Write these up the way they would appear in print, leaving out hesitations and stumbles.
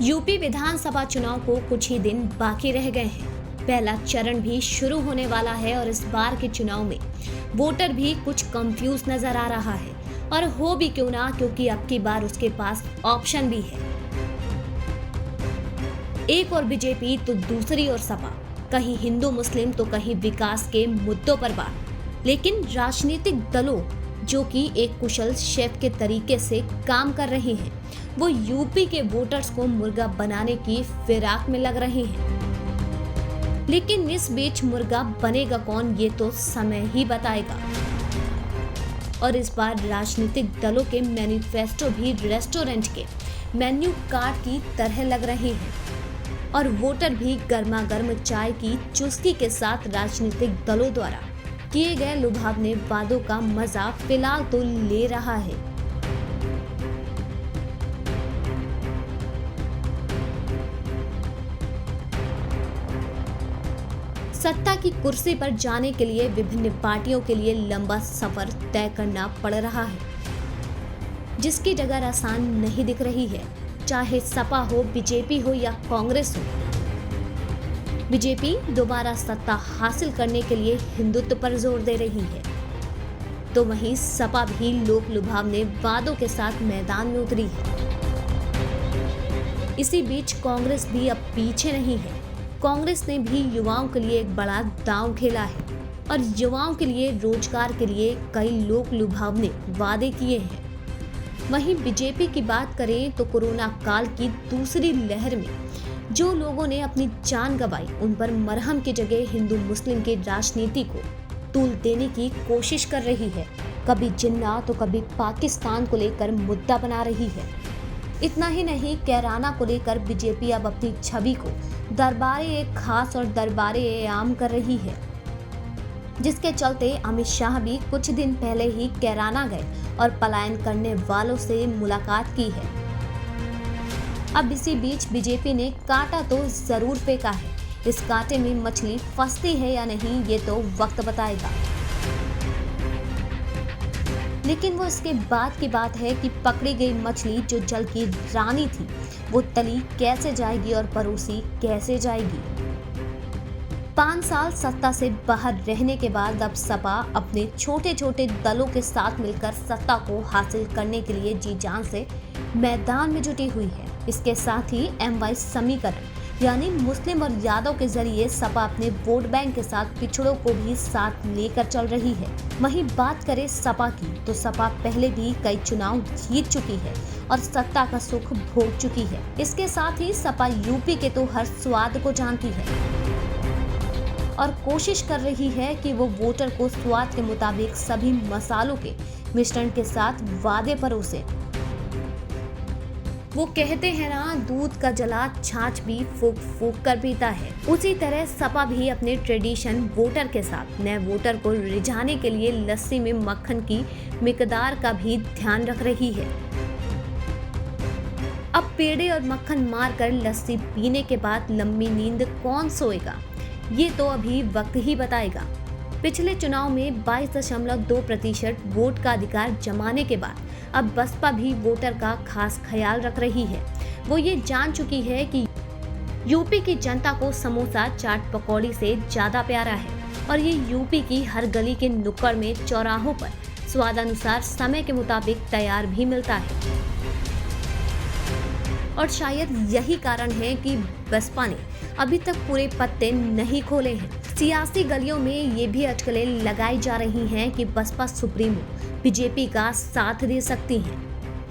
UP विधानसभा चुनाव को कुछ ही दिन बाकी रह गए हैं। पहला चरण भी शुरू होने वाला है और इस बार के चुनाव में वोटर भी कुछ कंफ्यूज नजर आ रहा है। और हो भी क्यों ना, क्योंकि अब की बार उसके पास ऑप्शन भी है। एक और बीजेपी तो दूसरी ओर सपा, कहीं हिंदू मुस्लिम तो कहीं विकास के मुद्दों पर बात। लेकिन राजनीतिक दलों जो कि एक कुशल शेफ के तरीके से काम कर रहे हैं, वो यूपी के वोटर्स को मुर्गा बनाने की फिराक में लग रहे हैं। लेकिन इस बीच मुर्गा बनेगा कौन, ये तो समय ही बताएगा। और इस बार राजनीतिक दलों के मैनिफेस्टो भी रेस्टोरेंट के मेन्यू कार्ड की तरह लग रहे हैं और वोटर भी गर्मा गर्म चाय की चुस्की के साथ राजनीतिक दलों द्वारा किए गए लुभावने वादों का मजा फिलहाल तो ले रहा है। सत्ता की कुर्सी पर जाने के लिए विभिन्न पार्टियों के लिए लंबा सफर तय करना पड़ रहा है, जिसकी डगर आसान नहीं दिख रही है। चाहे सपा हो, बीजेपी हो या कांग्रेस हो, बीजेपी दोबारा सत्ता हासिल करने के लिए हिंदुत्व पर जोर दे रही है, तो वहीं सपा भी लोक लुभावने वादों के साथ मैदान में उतरी है। इसी बीच कांग्रेस भी अब पीछे नहीं है। कांग्रेस ने भी युवाओं के लिए एक बड़ा दांव खेला है और युवाओं के लिए रोजगार के लिए कई लोक लुभावने वादे किए हैं। वहीं बीजेपी की बात करें तो कोरोना काल की दूसरी लहर में जो लोगों ने अपनी जान गंवाई, उन पर मरहम की जगह हिंदू मुस्लिम की राजनीति को तूल देने की कोशिश कर रही है। कभी जिन्ना तो कभी पाकिस्तान को लेकर मुद्दा बना रही है। इतना ही नहीं, कैराना को लेकर बीजेपी अब अपनी छवि को दरबारे खास और दरबारे आम कर रही है, जिसके चलते अमित शाह भी कुछ दिन पहले ही कैराना गए और पलायन करने वालों से मुलाकात की है। अब इसी बीच बीजेपी ने कांटा तो जरूर फेंका है। इस कांटे में मछली फंसती है या नहीं, ये तो वक्त बताएगा। लेकिन वो इसके बाद की बात है कि पकड़ी गई मछली जो जल की रानी थी, वो तली कैसे जाएगी और परोसी कैसे जाएगी। 5 साल सत्ता से बाहर रहने के बाद अब सपा अपने छोटे छोटे दलों के साथ मिलकर सत्ता को हासिल करने के लिए जी जान से मैदान में जुटी हुई है। इसके साथ ही MY समीकरण यानी मुस्लिम और यादव के जरिए सपा अपने वोट बैंक के साथ पिछड़ों को भी साथ लेकर चल रही है। वहीं बात करें सपा की, तो सपा पहले भी कई चुनाव जीत चुकी है और सत्ता का सुख भोग चुकी है। इसके साथ ही सपा यूपी के तो हर स्वाद को जानती है और कोशिश कर रही है कि वो वोटर को स्वाद के मुताबिक सभी मसालों के मिश्रण के साथ वादे परोसे। वो कहते हैं ना, दूध का जला छाछ भी फूक फूक कर पीता है। उसी तरह सपा भी अपने ट्रेडिशन वोटर के साथ नए वोटर को रिझाने के लिए लस्सी में मक्खन की मिकदार का भी ध्यान रख रही है। अब पेड़े और मक्खन मारकर लस्सी पीने के बाद लंबी नींद कौन सोएगा, ये तो अभी वक्त ही बताएगा। पिछले चुनाव में 22.2% वोट का अधिकार जमाने के बाद अब बसपा भी वोटर का खास ख्याल रख रही है। वो ये जान चुकी है कि यूपी की जनता को समोसा चाट पकौड़ी से ज्यादा प्यारा है और ये यूपी की हर गली के नुक्कड़ में चौराहों पर स्वादानुसार समय के मुताबिक तैयार भी मिलता है। और शायद यही कारण है कि बसपा ने अभी तक पूरे पत्ते नहीं खोले हैं। सियासी गलियों में ये भी अटकलें लगाई जा रही हैं कि बसपा सुप्रीमो बीजेपी का साथ दे सकती हैं।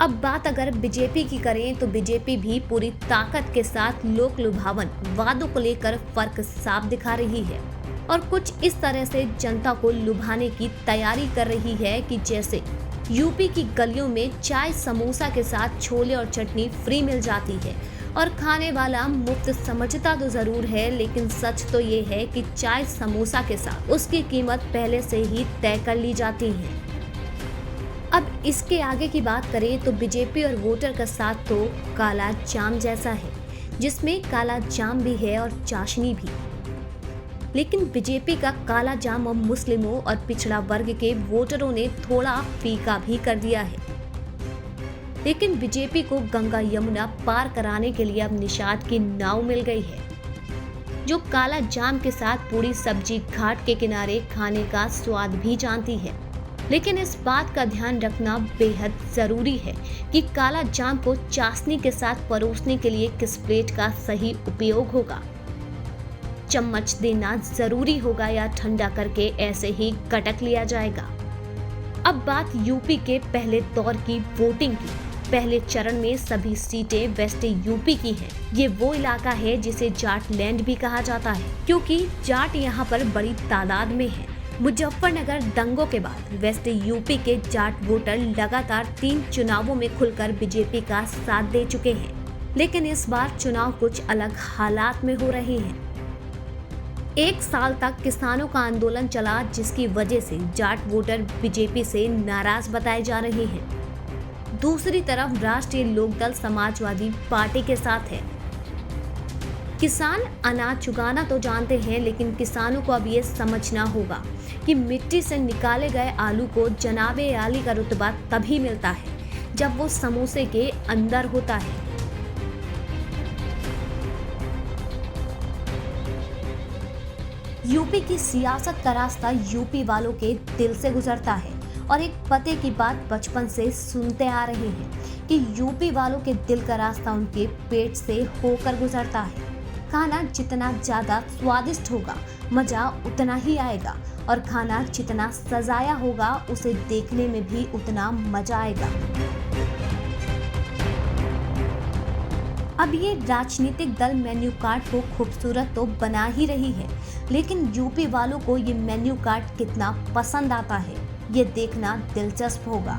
अब बात अगर बीजेपी की करें तो बीजेपी भी पूरी ताकत के साथ लोक लुभावन वादों को लेकर फर्क साफ दिखा रही है और कुछ इस तरह से जनता को लुभाने की तैयारी कर रही है कि जैसे यूपी की गलियों में चाय समोसा के साथ छोले और चटनी फ्री मिल जाती है और खाने वाला मुफ्त समझता तो जरूर है, लेकिन सच तो ये है कि चाय समोसा के साथ उसकी कीमत पहले से ही तय कर ली जाती है। अब इसके आगे की बात करें तो बीजेपी और वोटर का साथ तो काला जाम जैसा है, जिसमें काला जाम भी है और चाशनी भी। लेकिन बीजेपी का काला जाम अब मुस्लिमों और पिछड़ा वर्ग के वोटरों ने थोड़ा फीका भी कर दिया है। लेकिन बीजेपी को गंगा यमुना पार कराने के लिए अब निषाद की नाव मिल गई है, जो काला जाम के साथ पूरी सब्जी घाट के किनारे खाने का स्वाद भी जानती है। लेकिन इस बात का ध्यान रखना बेहद जरूरी है कि काला जाम को चाशनी के साथ परोसने के लिए किस प्लेट का सही उपयोग होगा। चम्मच देना जरूरी होगा या ठंडा करके ऐसे ही कटक लिया जाएगा। अब बात यूपी के पहले दौर की वोटिंग की। पहले चरण में सभी सीटें वेस्ट यूपी की हैं। ये वो इलाका है जिसे जाट लैंड भी कहा जाता है, क्योंकि जाट यहाँ पर बड़ी तादाद में है। मुजफ्फरनगर दंगों के बाद वेस्ट यूपी के जाट वोटर लगातार 3 चुनावों में खुलकर बीजेपी का साथ दे चुके हैं, लेकिन इस बार चुनाव कुछ अलग हालात में हो रहे हैं। 1 साल तक किसानों का आंदोलन चला, जिसकी वजह से जाट वोटर बीजेपी से नाराज बताए जा रहे हैं। दूसरी तरफ राष्ट्रीय लोकदल समाजवादी पार्टी के साथ है। किसान अनाज चुगाना तो जानते हैं, लेकिन किसानों को अब ये समझना होगा कि मिट्टी से निकाले गए आलू को जनाबे आली का रुतबा तभी मिलता है जब वो समोसे के अंदर होता है। यूपी की सियासत का रास्ता यूपी वालों के दिल से गुजरता है, और एक पते की बात बचपन से सुनते आ रहे हैं कि यूपी वालों के दिल का रास्ता उनके पेट से होकर गुजरता है। खाना जितना ज्यादा स्वादिष्ट होगा, मजा उतना ही आएगा, और खाना जितना सजाया होगा, उसे देखने में भी उतना मजा आएगा। अब ये राजनीतिक दल मेन्यू कार्ड को खूबसूरत तो बना ही रही है, लेकिन यूपी वालों को ये मेन्यू कार्ड कितना पसंद आता है, ये देखना दिलचस्प होगा।